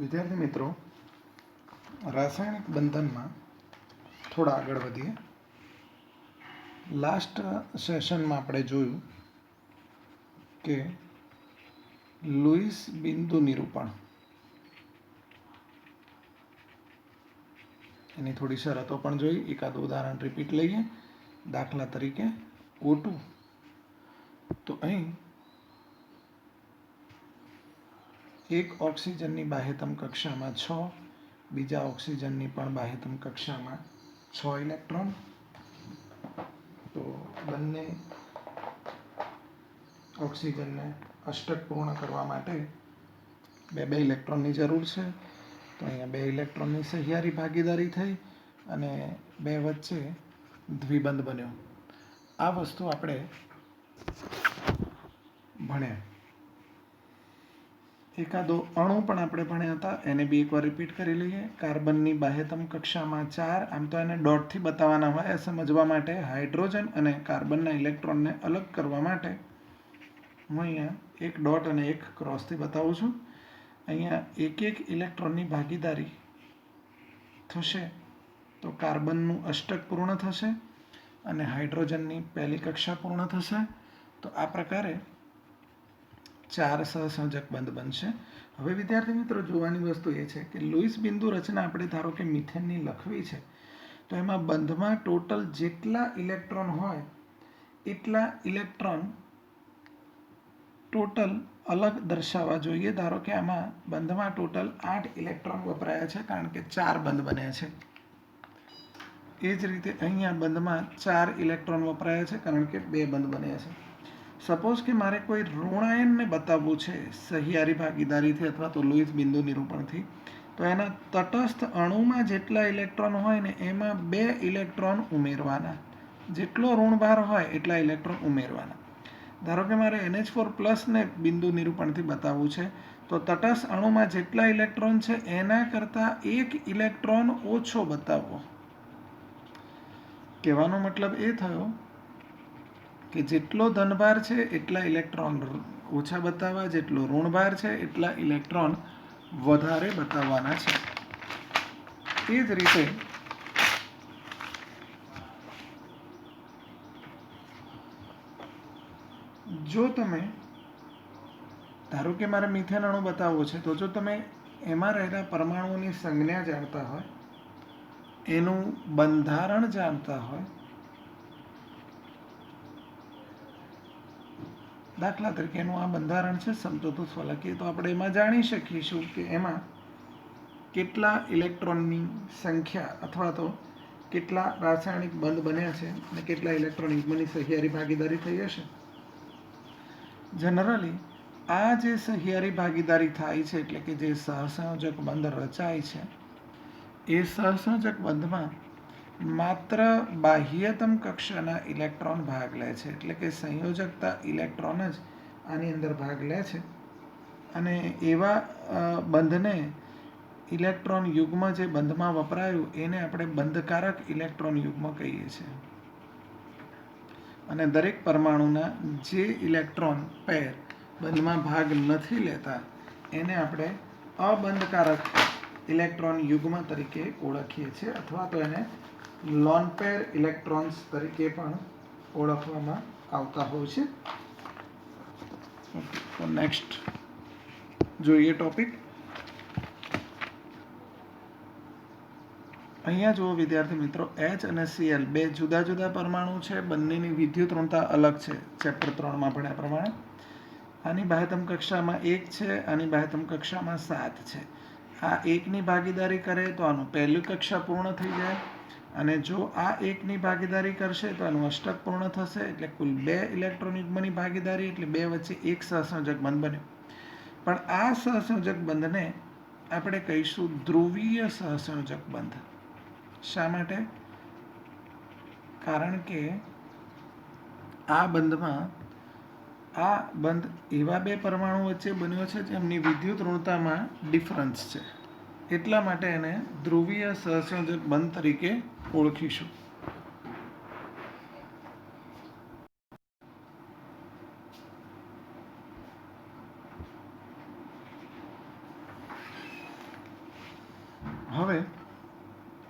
વિદ્યાર્થી મિત્રો, રાસાયણિક બંધનમાં થોડા આગળ વધીએ. લાસ્ટ સેશનમાં આપણે જોયું કે લુઈસ બિંદુ નિરૂપણ એની થોડી શરતો પણ જોઈ. એકાદ ઉદાહરણ રિપીટ લઈએ. દાખલા તરીકે O2. તો અહીં એક ઓક્સિજનની બાહ્યતમ કક્ષામાં 6, બીજા ઓક્સિજનની પણ બાહ્યતમ કક્ષામાં 6 ઇલેક્ટ્રોન. તો બંને ઓક્સિજનને અષ્ટક પૂર્ણ કરવા માટે બે ઇલેક્ટ્રોનની જરૂર છે. તો અહીંયા 2 ઇલેક્ટ્રોનની સહિયારી ભાગીદારી થઈ અને બે વચ્ચે દ્વિબંધ બન્યો. આ વસ્તુ આપણે ભણ્યા. એકાદો અણુ પણ આપણે ભણ્યા હતા, એને બી એકવાર રિપીટ કરી લઈએ. કાર્બનની બાહ્યતમ કક્ષામાં 4, આમ તો એને ડોટથી બતાવવાના હોય સમજવા માટે. હાઇડ્રોજન અને કાર્બનના ઇલેક્ટ્રોનને અલગ કરવા માટે હું અહીંયા એક ડોટ અને એક ક્રોસથી બતાવું છું. અહીંયા એક ઇલેક્ટ્રોનની ભાગીદારી થશે તો કાર્બનનું અષ્ટક પૂર્ણ થશે અને હાઇડ્રોજનની પહેલી કક્ષા પૂર્ણ થશે. તો આ પ્રકારે 4 સહસંયોજક બંધ બનશે. હવે વિદ્યાર્થી મિત્રો, જોવાની વસ્તુ એ છે કે લુઈસ બિંદુ રચના આપણે ધારો કે મિથેનની લખવી છે, તો એમાં બંધમાં ટોટલ જેટલા ઇલેક્ટ્રોન હોય એટલા ઇલેક્ટ્રોન ટોટલ અલગ દર્શાવવા જોઈએ. ધારો કે આમાં બંધમાં ટોટલ 8 ઇલેક્ટ્રોન વપરાયા છે, કારણ કે 4 બંધ બન્યા છે. એ જ રીતે અહીંયા બંધમાં 4 ઇલેક્ટ્રોન વપરાયા છે, કારણ કે 2 બંધ બન્યા છે. સપોઝ કે મારે કોઈ ઋણાયનને બતાવવું છે સહિયારી ભાગીદારીથી અથવા તો લુઈસ બિંદુ નિરૂપણથી, તો એના તટસ્થ અણુમાં જેટલા ઇલેક્ટ્રોન હોય ને એમાં 2 ઇલેક્ટ્રોન ઉમેરવાના. જેટલો ઋણભાર હોય એટલા ઇલેક્ટ્રોન ઉમેરવાના. ધારો કે મારે NH4+ ને બિંદુ નિરૂપણથી બતાવવું છે, તો તટસ્થ અણુમાં જેટલા ઇલેક્ટ્રોન છે એના કરતાં 1 ઇલેક્ટ્રોન ઓછો બતાવવો. કહેવાનો મતલબ એ થયો કે જેટલો ધનભાર છે એટલા ઇલેક્ટ્રોન ઓછા બતાવવા, જેટલો ઋણભાર છે એટલા ઇલેક્ટ્રોન વધારે બતાવવાના છે. એ જ રીતે જો તમે ધારો કે મારે મિથેન અણુ બતાવવો છે, તો જો તમે એમાં રહેલા પરમાણુઓની સંજ્ઞા જાણતા હોય, એનું બંધારણ જાણતા હોય, દાખલા તરીકે એનું આ બંધારણ છે સમતોતુસ ફલકીય, તો આપણે એમાં જાણી શકીશું કે એમાં કેટલા ઇલેક્ટ્રોનની સંખ્યા અથવા તો કેટલા રાસાયણિક બંધ બન્યા છે અને કેટલા ઇલેક્ટ્રોન યુગ્મની સહિયારી ભાગીદારી થઈ હશે. જનરલી આ જે સહિયારી ભાગીદારી થાય છે, એટલે કે જે સહસંયોજક બંધ રચાય છે, એ સહસંયોજક બંધમાં માત્ર બાહ્યતમ કક્ષાના ઇલેક્ટ્રોન ભાગ લે છે. એટલે કે સંયોજકતા ઇલેક્ટ્રોન જ આની અંદર ભાગ લે છે. અને એવા બંધને ઇલેક્ટ્રોન યુગ્મ જે બંધમાં વપરાયું એને આપણે બંધકારક ઇલેક્ટ્રોન યુગ્મ કહીએ છીએ. અને દરેક પરમાણુના જે ઇલેક્ટ્રોન પેર બંધમાં ભાગ નથી લેતા એને આપણે અબંધકારક ઇલેક્ટ્રોન યુગ્મ તરીકે ઓળખીએ છીએ, અથવા તો એને લોન પેર ઇલેક્ટ્રોન્સ તરીકે પણ ઓળખવામાં આવતા હોય છે. તો નેક્સ્ટ જોઈએ ટોપિક. અહીંયા જુઓ વિદ્યાર્થી મિત્રો, H અને Cl બે જુદા જુદા પરમાણુ છે. બંનેની વિદ્યુત ઋણતા અલગ છે, ચેપ્ટર 3માં ભણ્યા પ્રમાણે. આની બાહ્યતમ કક્ષામાં 1 છે, આની બાહ્યતમ કક્ષામાં 7 છે. આ 1ની ભાગીદારી કરે તો આનું પહેલી કક્ષા પૂર્ણ થઈ જાય, અને જો આ 1ની ભાગીદારી કરશે તો આનું અષ્ટક પૂર્ણ થશે. એટલે કુલ 2 ઇલેક્ટ્રોન યુગ્મની ભાગીદારી, એટલે 2 વચ્ચે એક સહસંયોજક બંધ બન્યો. પણ આ સહસંયોજક બંધને આપણે કહીશું ધ્રુવીય સહસંયોજક બંધ. શા માટે? કારણ કે આ બંધમાં આ બંધ એવા 2 પરમાણુ વચ્ચે બન્યો છે જેમની વિદ્યુત ઋણતામાં ડિફરન્સ છે. એટલા માટે એને ધ્રુવીય સહસંયોજક બંધ તરીકે ઓળખીશું.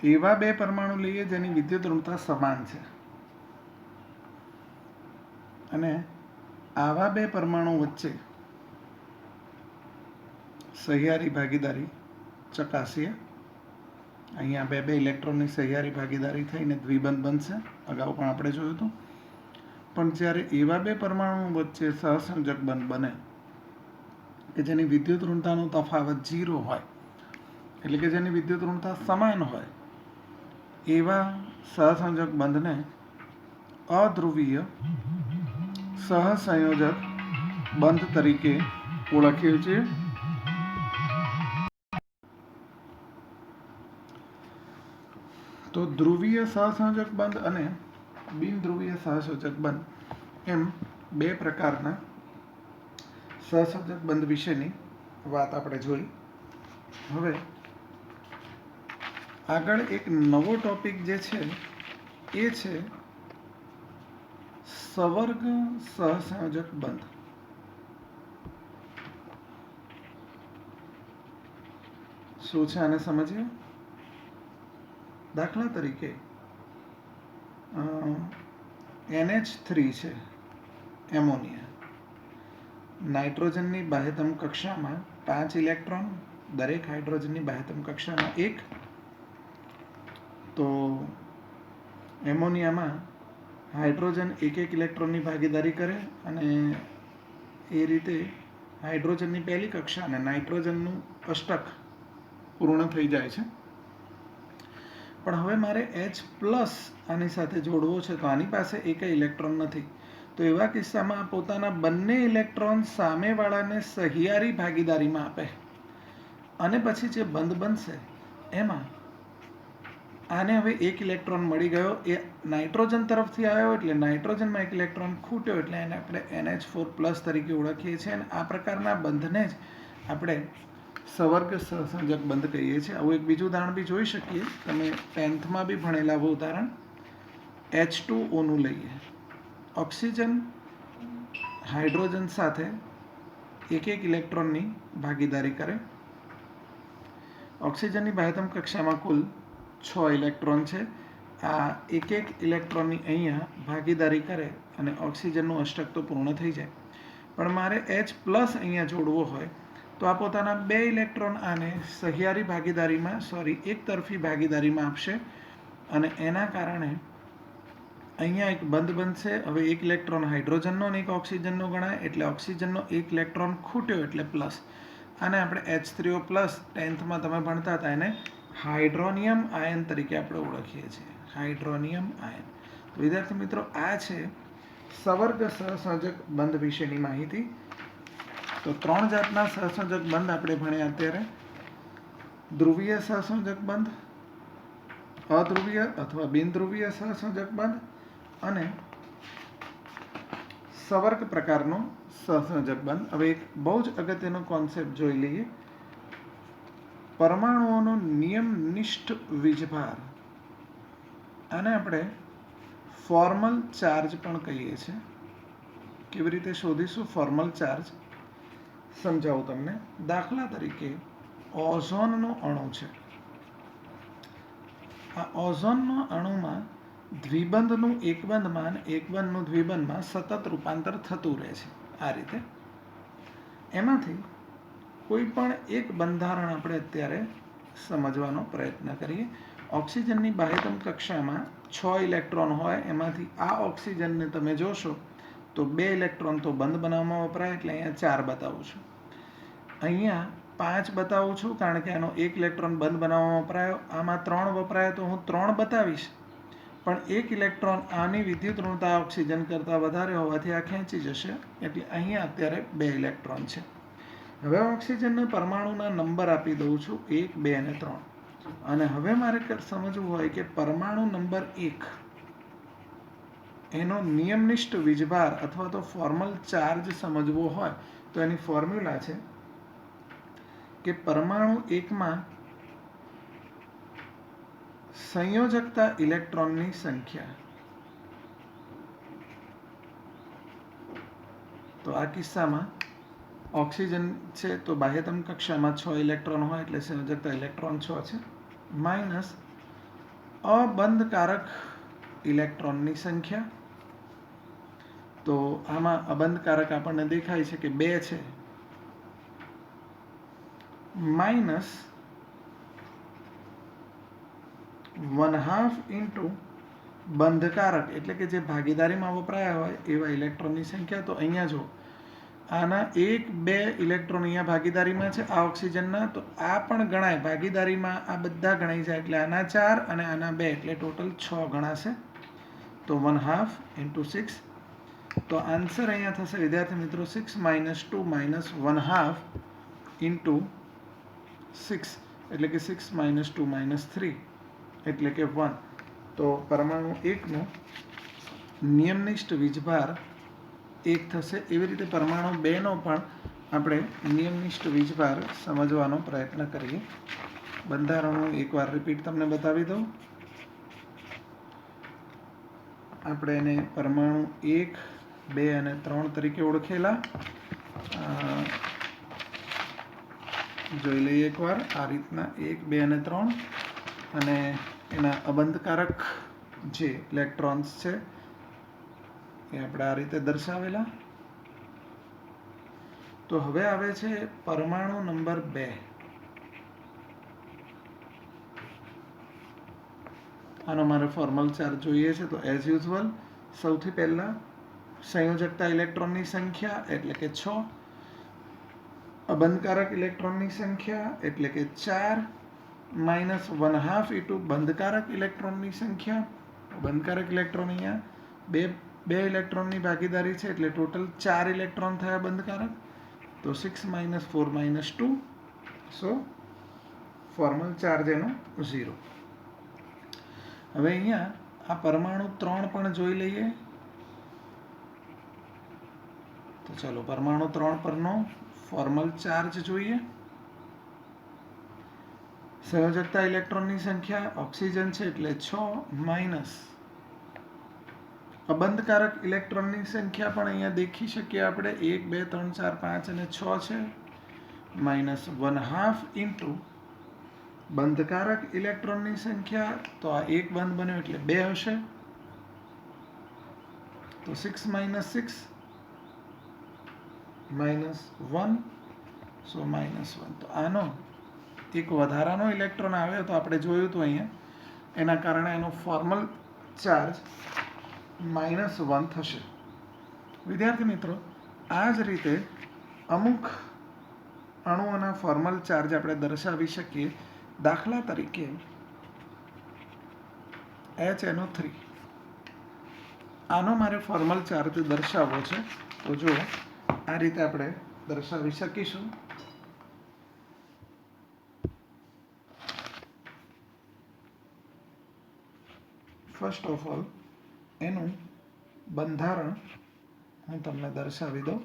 એવા બે પરમાણુ લઈએ જેની વિદ્યુત ઋણતા સમાન છે અને આવા બે પરમાણુ વચ્ચે સહિયારી ભાગીદારી ચકાસીએ. અહીંયા બે બે ઇલેક્ટ્રોનની સહિયારી ભાગીદારી થઈને દ્વિબંધ બનશે, અગાઉ પણ આપણે જોયું હતું. પણ જ્યારે એવા બે પરમાણુ વચ્ચે સહસંયોજક બંધ બને કે જેની વિદ્યુત ઋણતાનો તફાવત 0 હોય, એટલે કે જેની વિદ્યુત ઋણતા સમાન હોય, એવા સહસંયોજક બંધને અધ્રુવીય સહસંયોજક બંધ તરીકે ઓળખીએ છીએ. તો ધ્રુવીય સહસંયોજક બંધ અને બિનધ્રુવીય સહસંયોજક બંધ એમ બે પ્રકારના સહસંયોજક બંધ વિશેની વાત આપણે જોઈ. હવે આગળ એક નવો ટોપિક જે છે એ છે સવર્ગ સહસંયોજક બંધ. શું છે આને સમજીએ. દાખલા તરીકે NH3 છે, એમોનિયા. નાઇટ્રોજનની બાહ્યતમ કક્ષામાં 5 ઇલેક્ટ્રોન, દરેક હાઇડ્રોજનની બાહ્યતમ કક્ષામાં 1. તો એમોનિયામાં હાઇડ્રોજન એક ઇલેક્ટ્રોનની ભાગીદારી કરે અને એ રીતે હાઇડ્રોજનની પહેલી કક્ષા અને નાઇટ્રોજનનું અષ્ટક પૂર્ણ થઈ જાય છે. પણ હવે મારે H+ આની સાથે જોડવો છે, તો આની પાસે એક ઇલેક્ટ્રોન નથી. તો એવા કિસ્સામાં પોતાના બંને ઇલેક્ટ્રોન સામેવાળાને સહિયારી ભાગીદારીમાં આપે અને પછી જે બંધ બનશે એમાં આને હવે એક ઇલેક્ટ્રોન મળી ગયો, એ નાઇટ્રોજન તરફથી આવ્યો એટલે નાઇટ્રોજનમાં એક ઇલેક્ટ્રોન ખૂટ્યો એટલે એને આપણે NH4+ તરીકે ઓળખીએ છીએ. અને આ પ્રકારના બંધને જ આપણે સવર્ગ સહસંયોજક બંધ કહીએ છીએ. આવું એક બીજું ઉદાહરણ બી જોઈ શકીએ. તમે 10th માં બી ભણેલા આવું ઉદાહરણ H2O નું લઈએ. ઓક્સિજન હાઇડ્રોજન સાથે એક ઇલેક્ટ્રોનની ભાગીદારી કરે. ઓક્સિજનની બાહ્યતમ કક્ષામાં કુલ 6 ઇલેક્ટ્રોન છે. આ એક ઇલેક્ટ્રોનની અહીંયા ભાગીદારી કરે અને ઓક્સિજનનું અષ્ટક તો પૂર્ણ થઈ જાય. પણ મારે H+ અહીંયા જોડવો હોય તો આ પોતાના 2 ઇલેક્ટ્રોન આને સહિયારી ભાગીદારીમાં એક તરફી ભાગીદારીમાં આપશે અને એના કારણે અહીંયા એક બંધ બનશે. હવે એક ઇલેક્ટ્રોન હાઇડ્રોજનનો અને એક ઓક્સિજનનો ગણાય એટલે ઓક્સિજનનો એક ઇલેક્ટ્રોન ખૂટ્યો એટલે પ્લસ. આને આપણે H3O+, 10th માં તમે ભણતા હતા, એને હાઇડ્રોનિયમ આયન તરીકે આપણે ઓળખીએ છીએ. Hydronium ion. તો વિદ્યાર્થી મિત્રો, આ છે સવર્ગ સહસંયોજક બંધ વિશેની માહિતી. તો 3 જાતના સહસંયોજક બંધ આપણે ભણ્યા અત્યારે. ધ્રુવીય સહસંયોજક બંધ, અધ્રુવીય અથવા બિનધ્રુવીય સહસંયોજક બંધ અને સવર્ગ પ્રકારનો સહસંયોજક બંધ. હવે એક બહુ જ અગત્યનો કોન્સેપ્ટ જોઈ લઈએ. પરમાણુઓનો નિયમનિષ્ઠ વીજભાર, આને આપણે ફોર્મલ ચાર્જ પણ કહીએ છીએ. કેવી રીતે શોધીશું ફોર્મલ ચાર્જ? સમજાવું તમને. દાખલા તરીકે ઓઝોનનો અણુ છે. આ ઓઝોનનો અણુમાં દ્વિબંધનું એકબંધમાં અને એકબંધનું દ્વિબંધમાં સતત રૂપાંતર થતું રહે છે. આ રીતે એમાંથી કોઈ પણ એક બંધારણ આપણે અત્યારે સમજવાનો પ્રયત્ન કરીએ. ઓક્સિજનની બાહ્યતમ કક્ષામાં 6 ઇલેક્ટ્રોન હોય, એમાંથી આ ઓક્સિજનને તમે જોશો તો 2 ઇલેક્ટ્રોન તો બંધ બનાવવામાં વપરાય એટલે અહીંયા 4 બતાવું છું. અહીંયા 5 બતાવું છું કારણ કે આનો એક ઇલેક્ટ્રોન બંધ બનાવવામાં વપરાયો. આમાં 3 વપરાય તો હું 3 બતાવીશ, પણ એક ઇલેક્ટ્રોન આની વિદ્યુત ઋણતા ઓક્સિજન કરતાં વધારે હોવાથી આ ખેંચી જશે એટલે અહીંયા અત્યારે 2 ઇલેક્ટ્રોન છે. હવે ઓક્સિજનના પરમાણુના નંબર આપી દઉં છું 1, 2 અને 3. અને હવે મારે સમજવું હોય કે પરમાણુ નંબર 1 એનો નિયમનિષ્ઠ વીજભાર અથવા તો ફોર્મલ ચાર્જ સમજવો હોય તો એની ફોર્મ્યુલા છે કે પરમાણુ 1 માં સંયોજકતા ઇલેક્ટ્રોનની સંખ્યા. તો આ કિસ્સામાં ઓક્સિજન છે તો બાહ્યતમ કક્ષામાં 6 ઇલેક્ટ્રોન હોય એટલે સંયોજકતા ઇલેક્ટ્રોન 6 છે, માઇનસ અબંધકારક ઇલેક્ટ્રોનની સંખ્યા, તો આમાં અબંધકારક આપણને દેખાય છે કે 2 છે, માઇનસ 1/2 ઇન્ટુ બંધકારક એટલે કે જે ભાગીદારીમાં વપરાયા હોય એવા ઇલેક્ટ્રોનની સંખ્યા. તો અહીંયા જો આના 1-2 ઇલેક્ટ્રોન અહીંયા ભાગીદારીમાં છે આ ઓક્સિજનના, તો આ પણ ગણાય ભાગીદારીમાં, આ બધા ગણાઈ જાય એટલે આના 4 અને આના 2 એટલે ટોટલ 6 ગણાશે. તો 1/2 ઇન્ટુ 6, તો આન્સર અહીંયા થશે વિદ્યાર્થી મિત્રો 6 - 2 - 1/2 ઇન્ટુ 6 એટલે કે 6 - 2 - 3 એટલે કે 1. તો પરમાણુ 1 નો નિયમનિષ્ઠ વીજભાર 1 થશે. એવી રીતે પરમાણુ 2 નો પણ આપણે નિયમનિષ્ઠ વીજભાર સમજવાનો પ્રયત્ન કરીએ. બંધારણો એકવાર રિપીટ તમને બતાવી દઉં. આપણે એને પરમાણુ 1, 2 અને 3 તરીકે ઓળખેલા. જોઈ લઈએ એકવાર આ રીતના 1, 2 અને 3 અને એના અબંધકારક જે ઇલેક્ટ્રોન્સ છે એ આપણે આ રીતે દર્શાવેલા. તો હવે આવે છે પરમાણુ નંબર 2. આનો મારે ફોર્મલ ચાર્જ જોઈએ છે. તો એઝ યુઝ્યુઅલ સૌથી પહેલા સંયોજકતા ઇલેક્ટ્રોનની સંખ્યા એટલે કે 6, અબંધકારક ઇલેક્ટ્રોનની સંખ્યા એટલે કે 4 માઇનસ 1/2 ઇન્ટુ બંધકારક ઇલેક્ટ્રોનની સંખ્યા. બંધકારક ઇલેક્ટ્રોન અહીંયા બે ઇલેક્ટ્રોનની ભાગીદારી છે એટલે ટોટલ 4 ઇલેક્ટ્રોન થયા બંધકારક. તો 6 - 4 - 2, સો ફોર્મલ ચાર્જ એનો 0. હવે અહીંયા આ પરમાણુ 3 પણ જોઈ લઈએ. તો ચાલો પરમાણુ 3 પરનો ફોર્મલ ચાર્જ જોઈએ. સંયોજકતા ઇલેક્ટ્રોનની સંખ્યા ઓક્સિજન છે એટલે 6 માઇનસ અબંધકારક ઇલેક્ટ્રોનની સંખ્યા પણ અહીંયા દેખી શકીએ આપણે 1, 2, 3, 4, 5 અને 6 છે, માઇનસ 1/2 ઇન્ટુ બંધકારક ઇલેક્ટ્રોનની સંખ્યા. તો આ એક બંધ બન્યો એટલે 2 હશે. તો 6 - 6 -1, સો -1. તો આનો એક વધારાનો ઇલેક્ટ્રોન આવ્યો તો આપણે જોયું હતું અહીંયા, એના કારણે એનો ફોર્મલ ચાર્જ -1 થશે. વિદ્યાર્થી મિત્રો, આ જ રીતે અમુક અણુઓના ફોર્મલ ચાર્જ આપણે દર્શાવી શકીએ. દાખલા તરીકે HNO3, આનો મારે ફોર્મલ ચાર્જ દર્શાવવો છે. તો જો આ રીતે આપણે દર્શાવી શકીશું. ફર્સ્ટ ઓફ ઓલ એનું બંધારણ હું તમને દર્શાવી દઉં.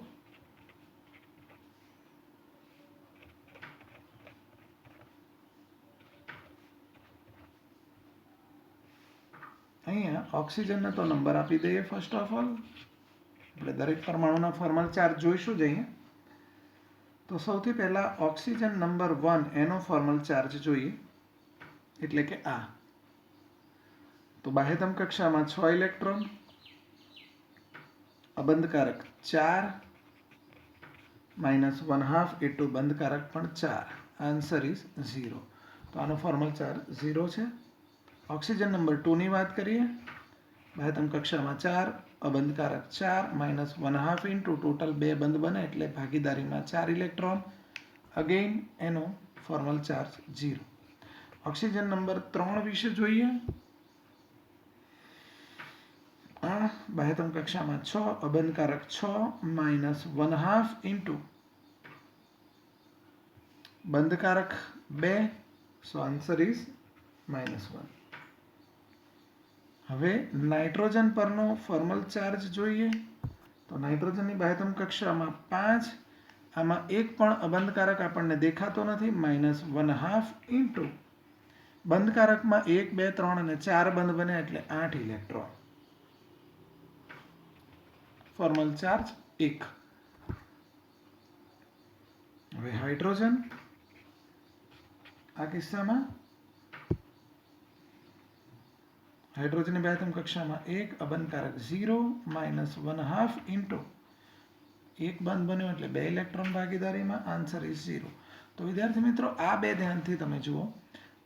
અહીંયા ઓક્સિજનને તો નંબર આપી દઈએ. ફર્સ્ટ ઓફ ઓલ આપણે દરેક પરમાણુના ફોર્મલ ચાર્જ જોઈશું જ અહીંયા. તો સૌથી પહેલા ઓક્સિજન નંબર 1 એનો ફોર્મલ ચાર્જ જોઈએ એટલે કે આ. તો બાહ્યતમ કક્ષામાં 6 ઇલેક્ટ્રોન, અબંધકારક 4 -1/2 ઇન્ટુ બંધકારક પણ 4. Answer is 0. તો આનો ફોર્મલ ચાર્જ 0 છે. ઓક્સિજન નંબર 2 ની વાત કરીએ. બાહ્યતમ કક્ષામાં 4, અબંધકારક 4 -1/2 ઇન્ટુ ટોટલ 2 બંધ બને એટલે ભાગીદારીમાં 4 ઇલેક્ટ્રોન. અગેઇન એનો ફોર્મલ ચાર્જ 0. ઓક્સિજન નંબર 3 વિશે જોઈએ. આ બાહ્યતમ કક્ષામાં 6, અબંધકારક 6 -1/2 ઇન્ટુ બંધકારક 2, સો આન્સર ઇઝ -1. હવે નાઇટ્રોજન પરનો ફોર્મલ ચાર્જ જોઈએ. તો નાઇટ્રોજનની બાહ્યતમ કક્ષામાં 5, આમાં એક પણ અબંધકારક આપણને દેખાતો નથી, -1/2 ઇન્ટુ બંધકારકમાં 1, 2, 3 અને 4 બંધ બને એટલે 8 ઇલેક્ટ્રોન. Formal charge 1. હવે હાઇડ્રોજન, આ કિસ્સામાં હાઇડ્રોજનની બાહ્યતમ કક્ષામાં 1 અબનકારક 0 -1/2 ઇન્ટુ 1 બંધ બન્યો એટલે 2 ઇલેક્ટ્રોન ભાગીદારીમાં, આન્સર ઇઝ 0. તો વિદ્યાર્થી મિત્રો આ બે ધ્યાનથી તમે જુઓ,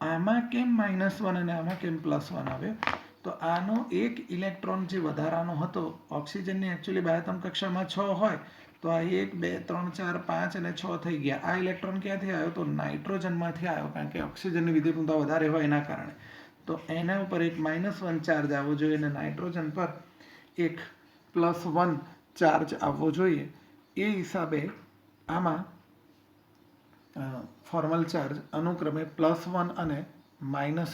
આમાં કેમ -1 અને આમાં કેમ +1 આવ્યો? તો આનો એક ઇલેક્ટ્રોન જે વધારાનો હતો, ઓક્સિજનની એકચ્યુઅલી બાહ્યતમ કક્ષામાં 6 હોય તો આ 1 2 3 4 5 અને 6 થઈ ગયા. આ ઇલેક્ટ્રોન ક્યાંથી આવ્યો? તો નાઇટ્રોજનમાંથી આવ્યો, કારણ કે ઓક્સિજનની વિદ્યુતતા વધારે હોય એના કારણે. તો એના ઉપર એક -1 ચાર્જ આવવો જોઈએ અને નાઇટ્રોજન પર એક +1 ચાર્જ આવવો જોઈએ. એ હિસાબે આમાં ફોર્મલ ચાર્જ અનુક્રમે +1 અને -1